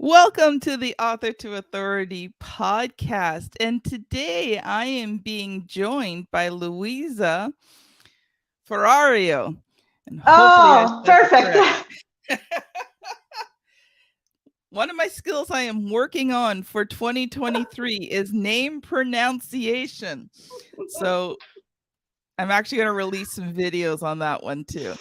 Welcome to the Author to Authority podcast. And today I am being joined by Luisa Ferrario. And hopefully I Oh, said it perfect. correct. One of my skills I am working on for 2023 is name pronunciation. So I'm actually going to release some videos on that one too.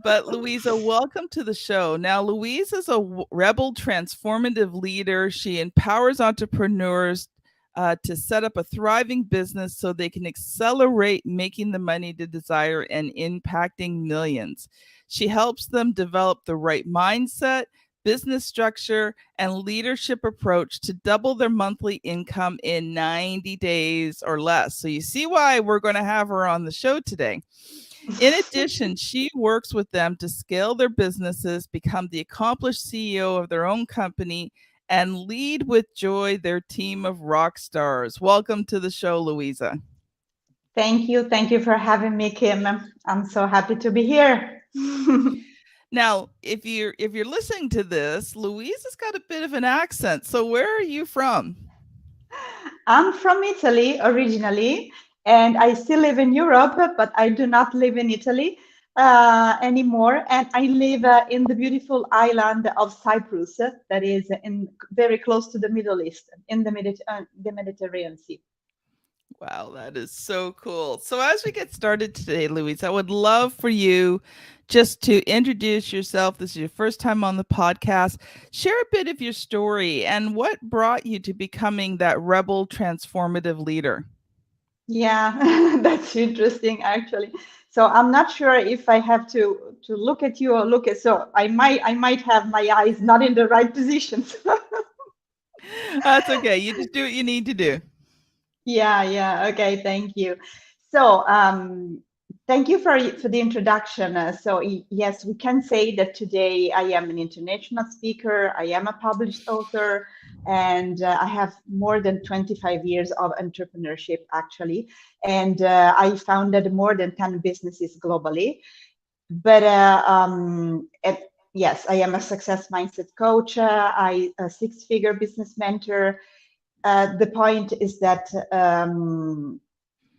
But Louisa, welcome to the show. Now, Louise is a rebel transformative leader. She empowers entrepreneurs to set up a thriving business so they can accelerate making the money they desire and impacting millions. She helps them develop the right mindset, business structure, and leadership approach to double their monthly income in 90 days or less. So, you see why we're going to have her on the show today. In addition, she works with them to scale their businesses, become the accomplished CEO of their own company, and lead with joy their team of rock stars. Welcome to the show, Louisa. Thank you. Thank you for having me, Kim. I'm so happy to be here. Now, if you're listening to this, Louisa's got a bit of an accent. So where are you from? I'm from Italy originally, and I still live in Europe, but I do not live in Italy anymore. And I live in the beautiful island of Cyprus, that is in very close to the Middle East, in the Mediterranean Sea. Wow, that is so cool. So, as we get started today, Louise, I would love for you just to introduce yourself. This is your first time on the podcast. Share a bit of your story and what brought you to becoming that rebel transformative leader. Yeah, that's interesting actually. So I'm not sure if I have to look at you or look at, so I might have my eyes not in the right positions. That's okay. You just do what you need to do. Yeah, yeah. Okay, thank you. So, thank you for the introduction. Yes, we can say that today I am an international speaker. I am a published author, and I have more than 25 years of entrepreneurship, actually. And I founded more than 10 businesses globally. But yes, I am a success mindset coach. I a six-figure business mentor. The point is that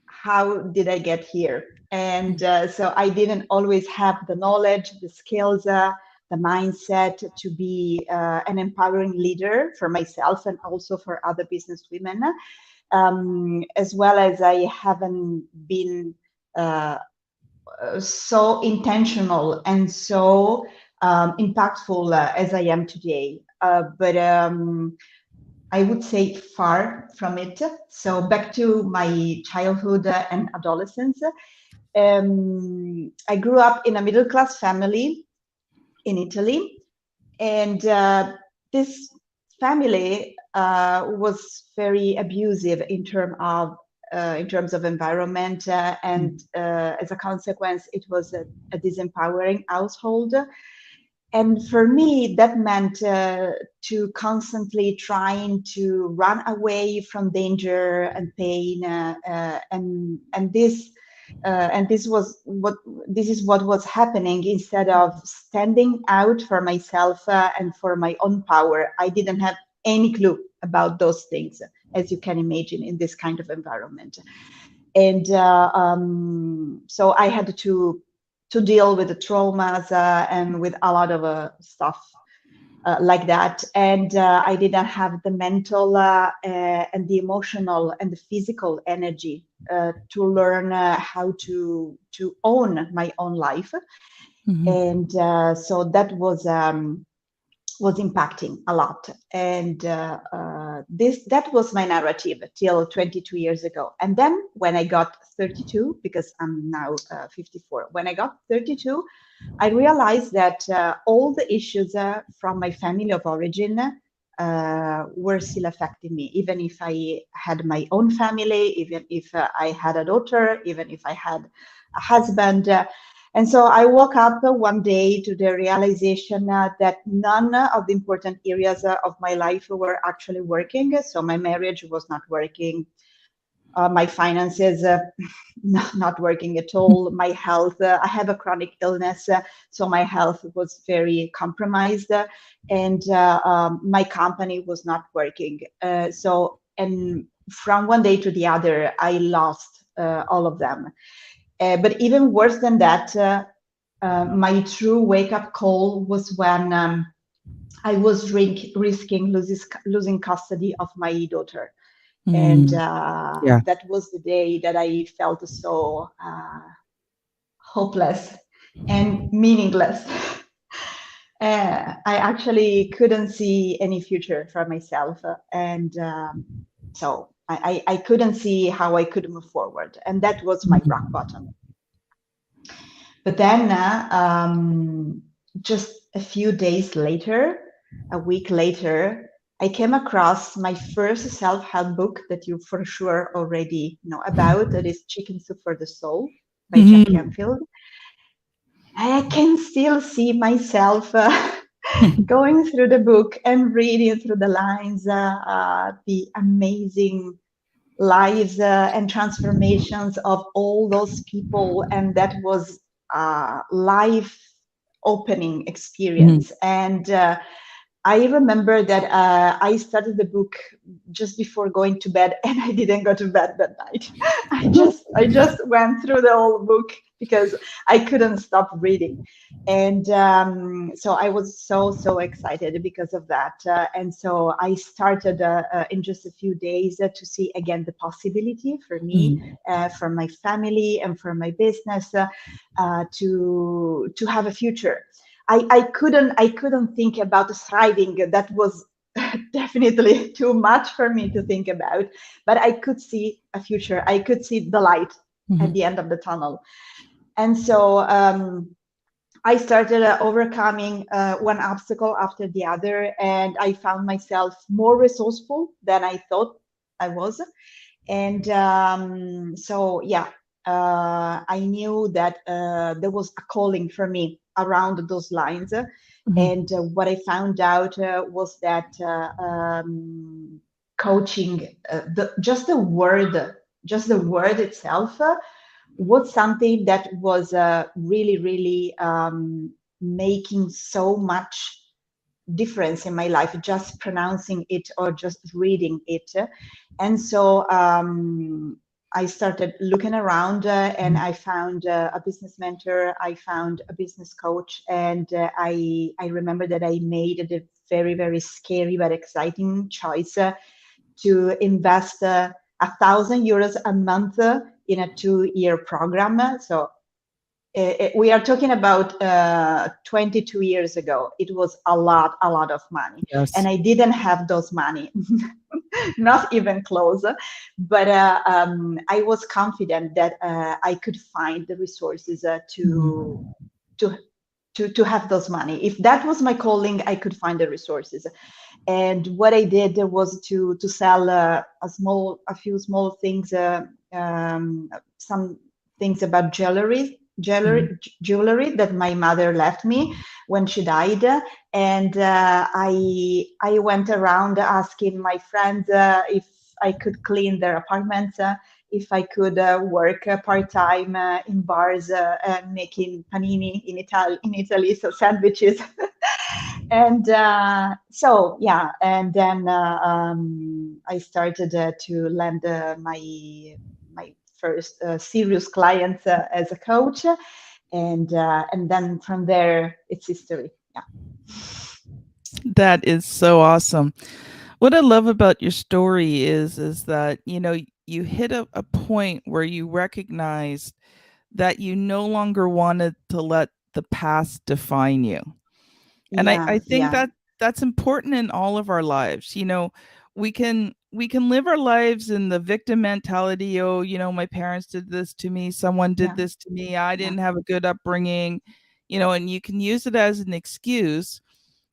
how did I get here? And so I didn't always have the knowledge, the skills, the mindset to be an empowering leader for myself and also for other business women, as well as I haven't been so intentional and so impactful as I am today. But I would say far from it. So back to my childhood and adolescence. I grew up in a middle class family in Italy, and this family was very abusive in terms of environment, and as a consequence, it was a disempowering household. And for me, that meant to constantly trying to run away from danger and pain, and this is what was happening. Instead of standing out for myself and for my own power, I didn't have any clue about those things, as you can imagine, in this kind of environment. And so I had to deal with the traumas and with a lot of stuff like that. And I didn't have the mental and the emotional and the physical energy to learn how to own my own life. Mhm. And so that was impacting a lot. And this that was my narrative till 22 years ago. And then when I got 32, because I'm now 54, when I got 32, I realized that all the issues from my family of origin were still affecting me, even if I had my own family, even if I had a daughter, even if I had a husband. And so I woke up one day to the realization that none of the important areas of my life were actually working. So my marriage was not working. My finances not working at all. My health, I have a chronic illness, so my health was very compromised, and my company was not working. And from one day to the other, I lost all of them. But even worse than that, my true wake up call was when I was risking losing custody of my daughter. And Yeah. that was the day that I felt so hopeless and meaningless. I actually couldn't see any future for myself. And so I couldn't see how I could move forward. And that was my rock bottom. But then, just a few days later, a week later, I came across my first self-help book that you for sure already know about. That is Chicken Soup for the Soul by Jack Canfield. I can still see myself going through the book and reading through the lines, the amazing lives and transformations of all those people, and that was life opening experience. And I remember that I started the book just before going to bed, and I didn't go to bed that night. I just went through the whole book because I couldn't stop reading, and so I was so excited because of that. And so I started in just a few days to see again the possibility for me, for my family, and for my business to have a future. I couldn't think about thriving. That was definitely too much for me to think about. But I could see a future. I could see the light at the end of the tunnel. And so I started overcoming one obstacle after the other, and I found myself more resourceful than I thought I was. And so, yeah, I knew that there was a calling for me around those lines. And what I found out was that coaching, just the word itself, was something that was really making so much difference in my life, just pronouncing it or just reading it. And so I started looking around, and I found a business mentor, I found a business coach, and I remember that I made the very scary but exciting choice to invest €1,000 a month in a 2-year program. So we are talking about 22 years ago. It was a lot of money. Yes. And I didn't have those money, not even close. But I was confident that I could find the resources to have those money. If that was my calling, I could find the resources. And what I did was to sell a few small things, some things about jewelry that my mother left me when she died. And I went around asking my friends if I could clean their apartments, if I could work part-time in bars making panini in Italy, so sandwiches. And so, yeah, and then I started to land my first serious clients as a coach, and then from there it's history. Yeah. That is so awesome. What I love about your story is that, you hit a point where you recognized that you no longer wanted to let the past define you. And I think Yeah, that that's important in all of our lives. We can live our lives in the victim mentality. Oh, my parents did this to me, someone did yeah, this to me, I yeah, didn't have a good upbringing, and you can use it as an excuse.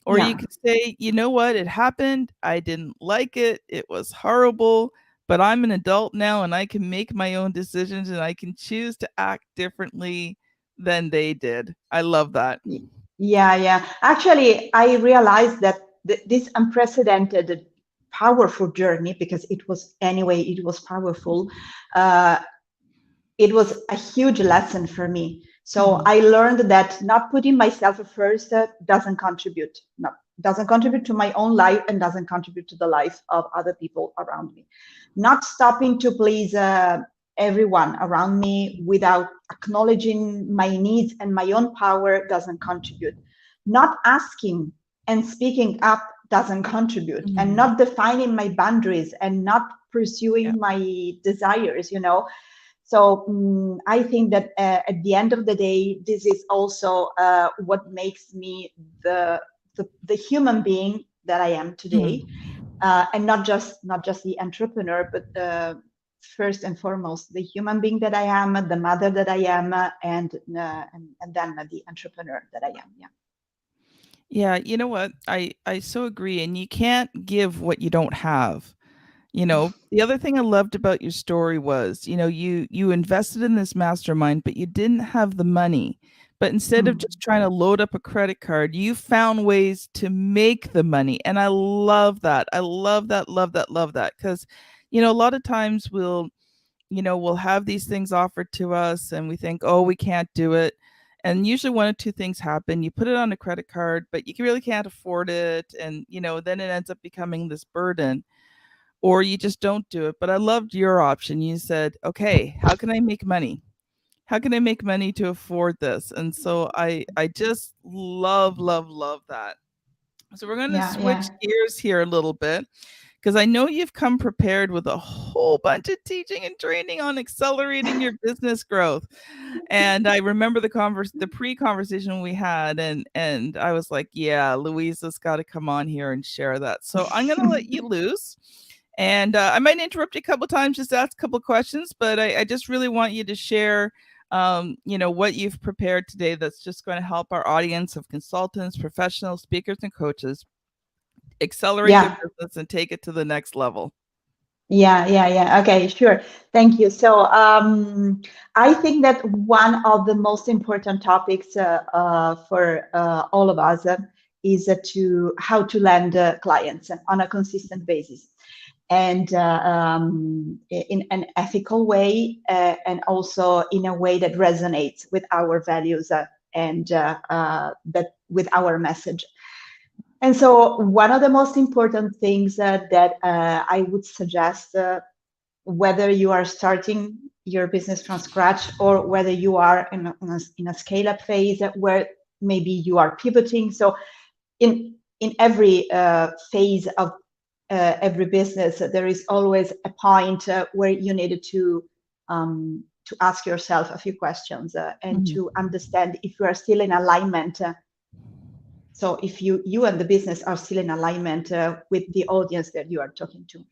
Or you yeah. could say, you know what, it happened, I didn't like it, it was horrible, but I'm an adult now and I can make my own decisions and I can choose to act differently than they did. I love that. Yeah. Actually, I realized that this unprecedented powerful journey, because it was powerful. It was a huge lesson for me. So I learned that not putting myself first doesn't contribute to my own life, and doesn't contribute to the life of other people around me. Not stopping to please everyone around me without acknowledging my needs and my own power doesn't contribute. Not asking and speaking up doesn't contribute, and not defining my boundaries and not pursuing my desires, So I think that at the end of the day, this is also what makes me the human being that I am today, and not just the entrepreneur, but first and foremost the human being that I am, the mother that I am, and then the entrepreneur that I am. Yeah. Yeah, you know what? I so agree, and you can't give what you don't have. The other thing I loved about your story was, you invested in this mastermind, but you didn't have the money. But instead of just trying to load up a credit card, you found ways to make the money. And I love that. I love that, love that, love that. Because, a lot of times we'll have these things offered to us and we think, oh, we can't do it. And usually one of two things happen. You put it on a credit card, but you really can't afford it. And, then it ends up becoming this burden, or you just don't do it. But I loved your option. You said, okay, how can I make money? How can I make money to afford this? And so I just love, love, love that. So we're going to switch gears here a little bit, because I know you've come prepared with a whole bunch of teaching and training on accelerating your business growth. And I remember the pre-conversation we had, and I was like, yeah, Luisa's got to come on here and share that. So I'm going to let you loose. And I might interrupt you a couple times, just ask a couple questions, but I just really want you to share, what you've prepared today that's just going to help our audience of consultants, professionals, speakers, and coaches accelerate their business and take it to the next level. Yeah. Okay, sure. Thank you. So I think that one of the most important topics for all of us is how to land clients on a consistent basis, and in an ethical way, and also in a way that resonates with our values and that with our message. And so one of the most important things that I would suggest, whether you are starting your business from scratch or whether you are in a scale-up phase where maybe you are pivoting. So in every phase of every business, there is always a point where you needed to ask yourself a few questions and to understand if you are still in alignment. So if you and the business are still in alignment with the audience that you are talking to.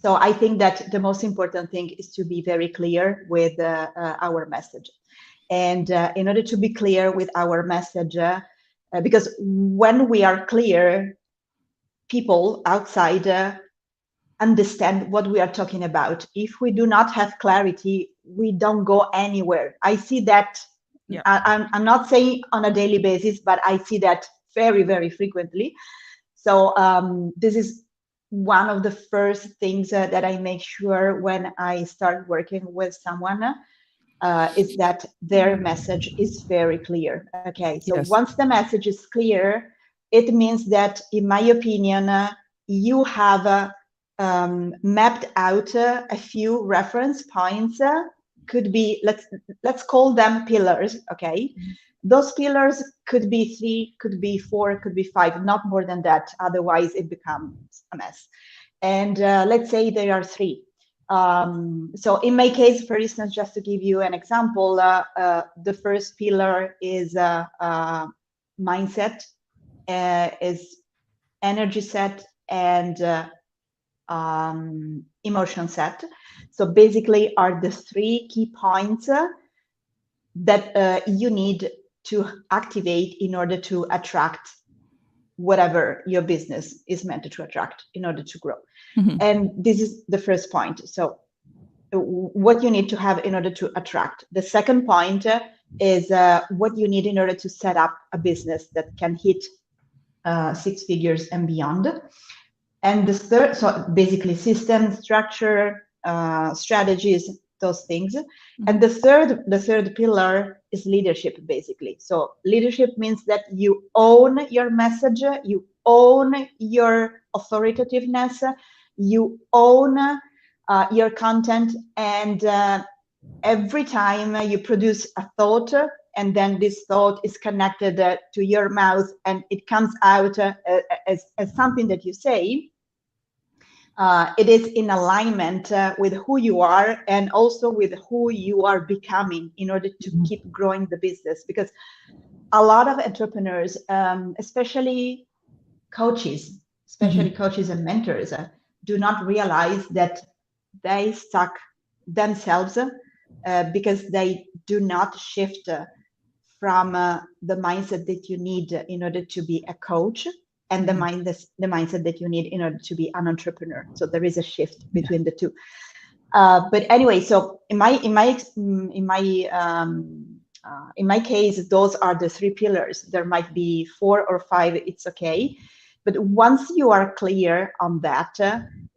So I think that the most important thing is to be very clear with our message. And in order to be clear with our message, because when we are clear, people outside understand what we are talking about. If we do not have clarity, we don't go anywhere. I see that. Yeah. I'm not saying on a daily basis, but I see that very, very frequently. So this is one of the first things that I make sure when I start working with someone is that their message is very clear. Okay, so once the message is clear, it means that, in my opinion, you have mapped out a few reference points. Could be, let's call them pillars. Okay, those pillars could be 3, could be 4, could be 5, not more than that, otherwise it becomes a mess. And let's say there are 3. So in my case, for instance, just to give you an example, the first pillar is mindset, is energy set, and emotion set. So basically are the 3 key points that you need to activate in order to attract whatever your business is meant to attract in order to grow. And this is the first point. So what you need to have in order to attract. The second point is what you need in order to set up a business that can hit 6 figures and beyond. And the third, so basically system, structure, strategies, those things. And the third pillar is leadership, basically. So leadership means that you own your message, you own your authoritativeness, you own your content, and every time you produce a thought, and then this thought is connected to your mouth, and it comes out as something that you say, it is in alignment with who you are and also with who you are becoming in order to keep growing the business. Because a lot of entrepreneurs, especially coaches and mentors, do not realize that they stuck themselves because they do not shift from the mindset that you need in order to be a coach and the mindset that you need in order to be an entrepreneur. So there is a shift between the two. But anyway, so in my case, those are the three pillars. There might be 4 or 5. It's okay. But once you are clear on that,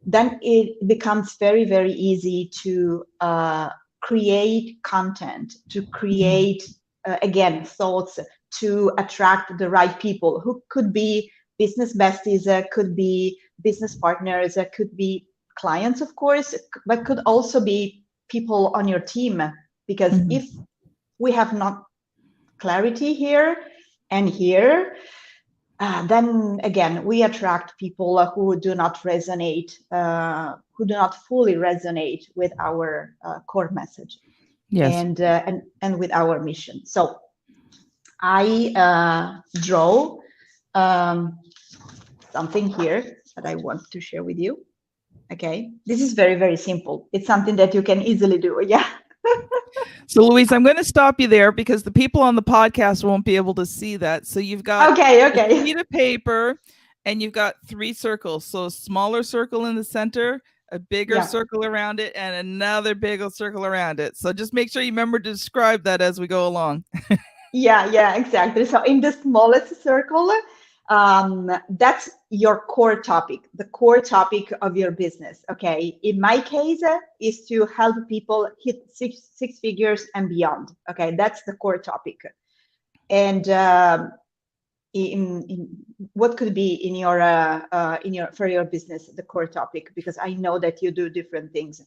then it becomes very, very easy to create content, to create, again, thoughts, to attract the right people who could be business besties, could be business partners, could be clients, of course, but could also be people on your team. Because if we have not clarity here and here, then again, we attract people who do not resonate, who do not fully resonate with our core message, and with our mission. So I draw something here that I want to share with you. Okay, this is very, very simple. It's something that you can easily do. Yeah. So, Louise, I'm going to stop you there because the people on the podcast won't be able to see that. So you've got a sheet of paper and you've got 3 circles. So a smaller circle in the center, a bigger circle around it, and another bigger circle around it. So just make sure you remember to describe that as we go along. Yeah, exactly. So in the smallest circle, that's your core topic, the core topic of your business. Okay, in my case, is to help people hit six figures and beyond. Okay, that's the core topic. And in what could be in your for your business the core topic, because I know that you do different things.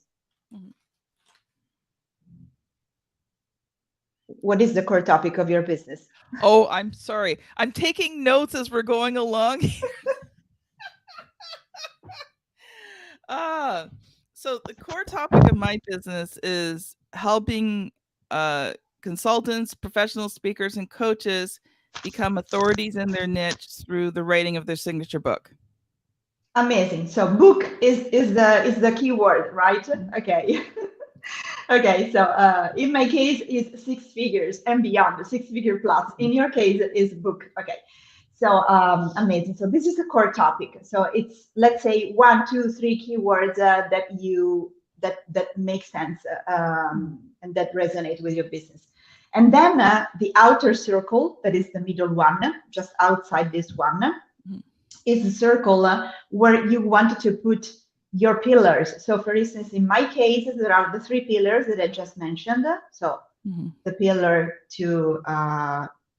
What is the core topic of your business? Oh, I'm sorry. I'm taking notes as we're going along. So the core topic of my business is helping consultants, professional speakers, and coaches become authorities in their niche through the writing of their signature book. Amazing. So book is the key word, right? Okay. Okay, so in my case, it's 6 figures and beyond, 6-figure plus. In your case, it is book. Okay, so amazing. So this is the core topic. So it's, let's say, 1, 2, 3 keywords that make sense and that resonate with your business. And then the outer circle, that is the middle one, just outside this one, is a circle where you want to put your pillars. So for instance, in my case, there are the 3 pillars that I just mentioned. So the pillar to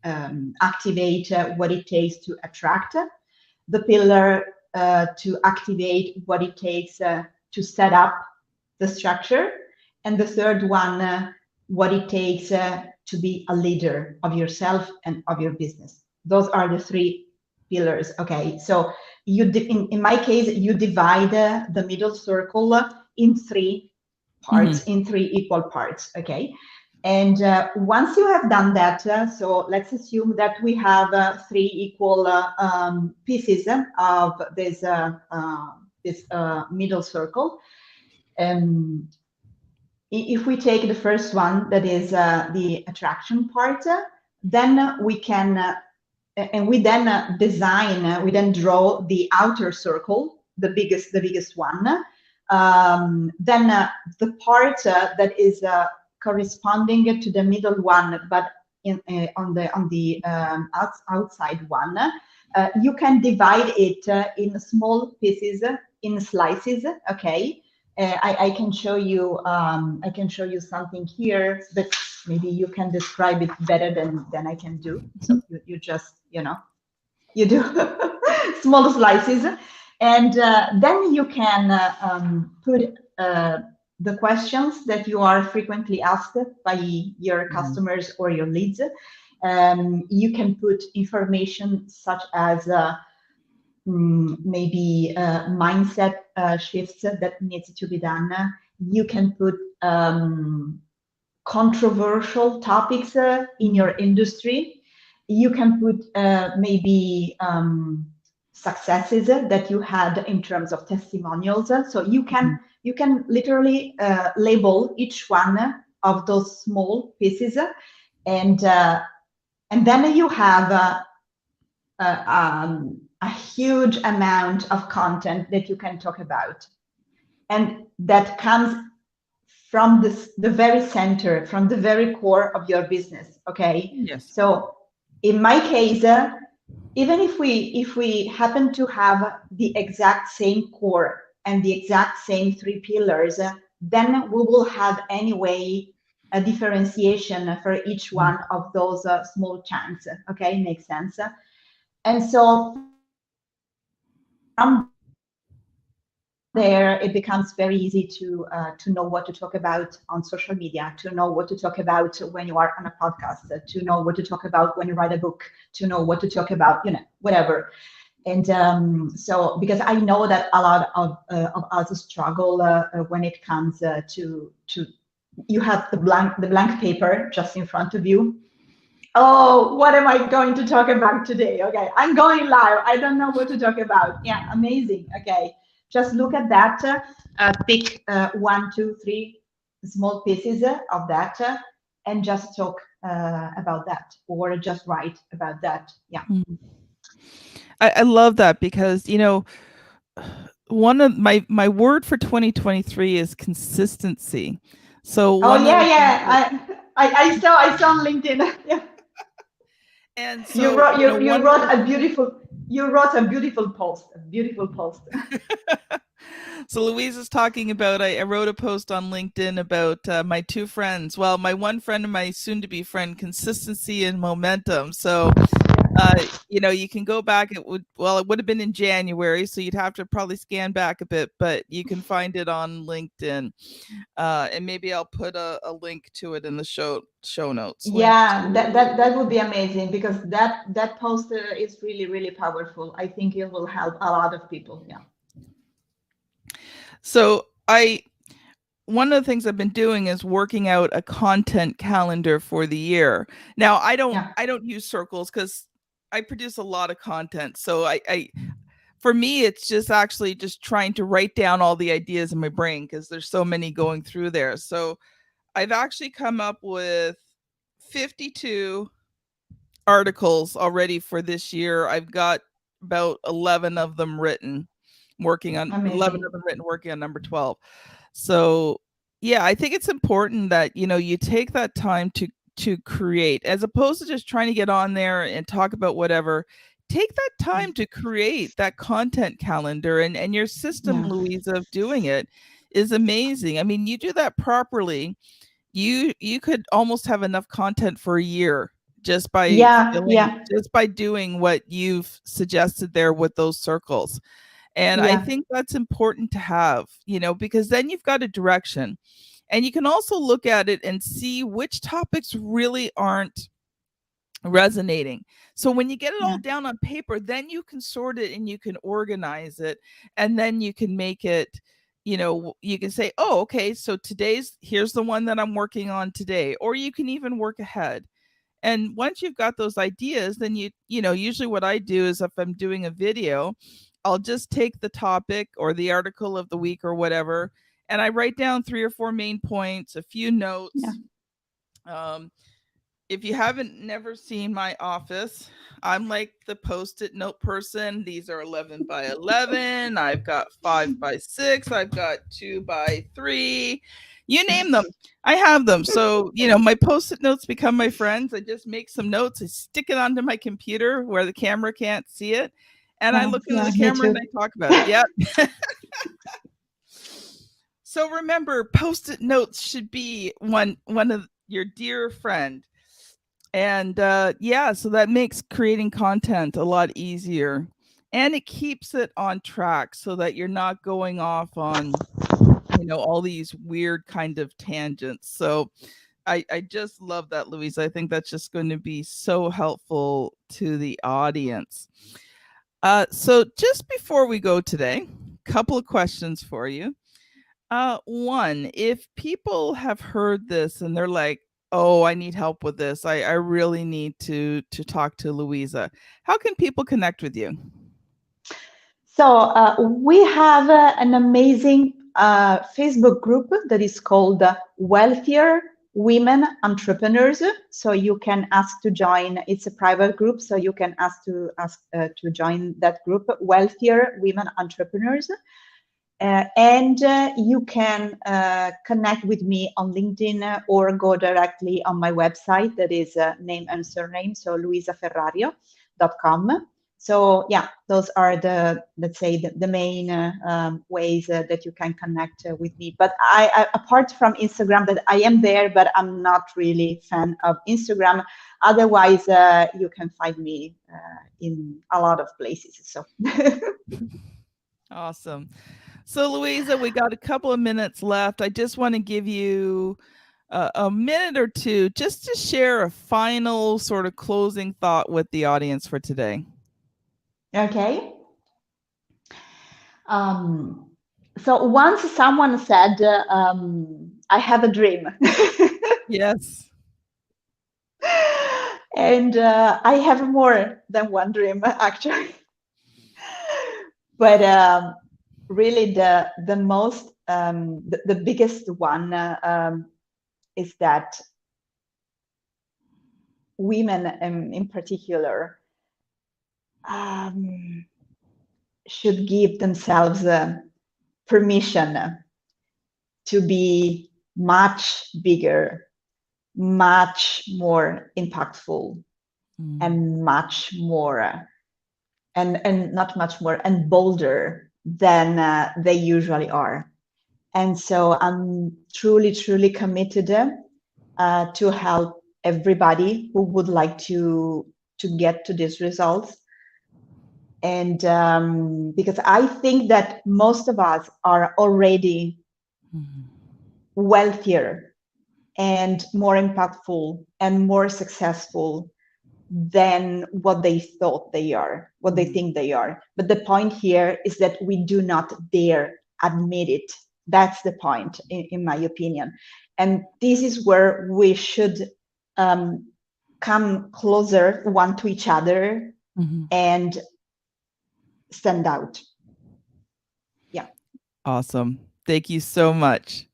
activate what it takes to attract, the pillar to activate what it takes to set up the structure, and the third one, what it takes to be a leader of yourself and of your business. Those are the 3 pillars. Okay, so you in my case, you divide the middle circle in 3 parts, in 3 equal parts. Okay, and once you have done that, so let's assume that we have 3 equal pieces of this middle circle. If we take the first one, that is the attraction part, then we can and we then design, we then draw the outer circle, the biggest one. Then the part that is corresponding to the middle one, but on the outside one, You can divide it in small pieces, in slices. Okay, I can show you. I can show you something here, but maybe you can describe it better than I can do. So you just you do small slices, and then you can put the questions that you are frequently asked by your customers or your leads. You can put information such as maybe mindset shifts that needs to be done. You can put controversial topics in your industry. You can put maybe successes that you had in terms of testimonials. So you can literally label each one of those small pieces, and then you have a huge amount of content that you can talk about, and that comes from the very center, from the very core of your business. Okay. Yes. So in my case, even if we happen to have the exact same core and the exact same three pillars, then we will have anyway a differentiation for each one of those small chunks. Okay, makes sense. And so from there, it becomes very easy to know what to talk about on social media, to know what to talk about when you are on a podcast, to know what to talk about when you write a book, to know what to talk about, whatever. And so, because I know that a lot of us struggle when it comes to you have the blank paper just in front of you. Oh, what am I going to talk about today? Okay, I'm going live. I don't know what to talk about. Yeah, amazing. Okay, just look at that. Pick 1, 2, 3 small pieces of that, and just talk about that, or just write about that. Yeah. I love that because one of my word for 2023 is consistency. So Oh one of the things yeah. I saw on LinkedIn. Yeah. and You so wrote you one of wrote the a beautiful post. A beautiful post. So Louise is talking about, I wrote a post on LinkedIn about my two friends. Well, my one friend and my soon-to-be friend, consistency and momentum. So, you can go back. It would have been in January, so you'd have to probably scan back a bit, but you can find it on LinkedIn. And maybe I'll put a link to it in the show notes. Yeah, that would be amazing, because that post is really, really powerful. I think it will help a lot of people. Yeah. So one of the things I've been doing is working out a content calendar for the year. Now I don't use circles because I produce a lot of content. So for me, it's just actually just trying to write down all the ideas in my brain because there's so many going through there. So I've actually come up with 52 articles already for this year. I've got about 11 of them written, working on Amazing. 11 of them written, working on number 12. So yeah, I think it's important that you take that time to create, as opposed to just trying to get on there and talk about whatever. Take that time to create that content calendar, and your system, Louise, of doing it is amazing. I mean, you do that properly, you could almost have enough content for a year just by just by doing what you've suggested there with those circles. And I think that's important to have, because then you've got a direction, and you can also look at it and see which topics really aren't resonating. So when you get it all down on paper, then you can sort it and you can organize it, and then you can make it, you can say, oh, okay, so here's the one that I'm working on today, or you can even work ahead. And once you've got those ideas, then usually what I do is, if I'm doing a video, I'll just take the topic or the article of the week or whatever, and I write down 3 or 4 main points, a few notes. If you haven't never seen my office, I'm like the Post-it note person. These are 11 by 11. I've got 5 by 6. I've got 2 by 3. You name them. I have them. So, my Post-it notes become my friends. I just make some notes. I stick it onto my computer where the camera can't see it. And I look into the Me camera too. and I talk about it. Yeah. So remember, Post-it notes should be one of your dear friend. And so that makes creating content a lot easier. And it keeps it on track so that you're not going off on all these weird kind of tangents. So I just love that, Louise. I think that's just going to be so helpful to the audience. So just before we go today, a couple of questions for you. One, if people have heard this and they're like, oh, I need help with this, I really need to talk to Louisa, how can people connect with you? So we have an amazing Facebook group that is called Wealthier Women Entrepreneurs. So you can ask to join. It's a private group, so you can ask to join that group, Wealthier Women Entrepreneurs. And you can connect with me on LinkedIn or go directly on my website that is name and surname, so luisaferrario.com. So yeah, those are let's say the main ways that you can connect with me. But I apart from Instagram, that I am there, but I'm not really fan of Instagram. Otherwise, you can find me in a lot of places. So Awesome. So Louisa, we got a couple of minutes left. I just want to give you a minute or two just to share a final sort of closing thought with the audience for today. Okay. So once someone said, I have a dream. Yes. And I have more than one dream, actually. But really the most, the biggest one is that women in particular should give themselves permission to be much bigger, much more impactful, and much more, and not much more, and bolder than they usually are. And so I'm truly, truly committed to help everybody who would like to get to these results. And because I think that most of us are already wealthier and more impactful and more successful than what they thought they are, what they think they are. But the point here is that we do not dare admit it. That's the point, in my opinion. And this is where we should come closer one to each other and stand out. Yeah. Awesome. Thank you so much.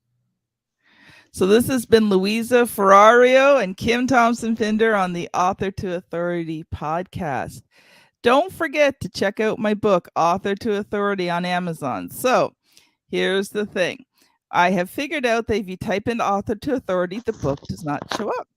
So this has been Luisa Ferrario and Kim Thompson-Finder on the Author to Authority podcast. Don't forget to check out my book, Author to Authority, on Amazon. So here's the thing. I have figured out that if you type in Author to Authority, the book does not show up.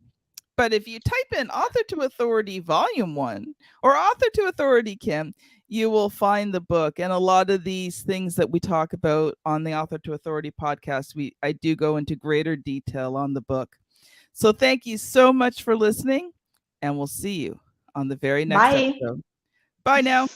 But if you type in Author to Authority Volume 1 or Author to Authority Kim, you will find the book. And a lot of these things that we talk about on the Author to Authority podcast, I do go into greater detail on the book. So thank you so much for listening, and we'll see you on the very next episode. Bye now.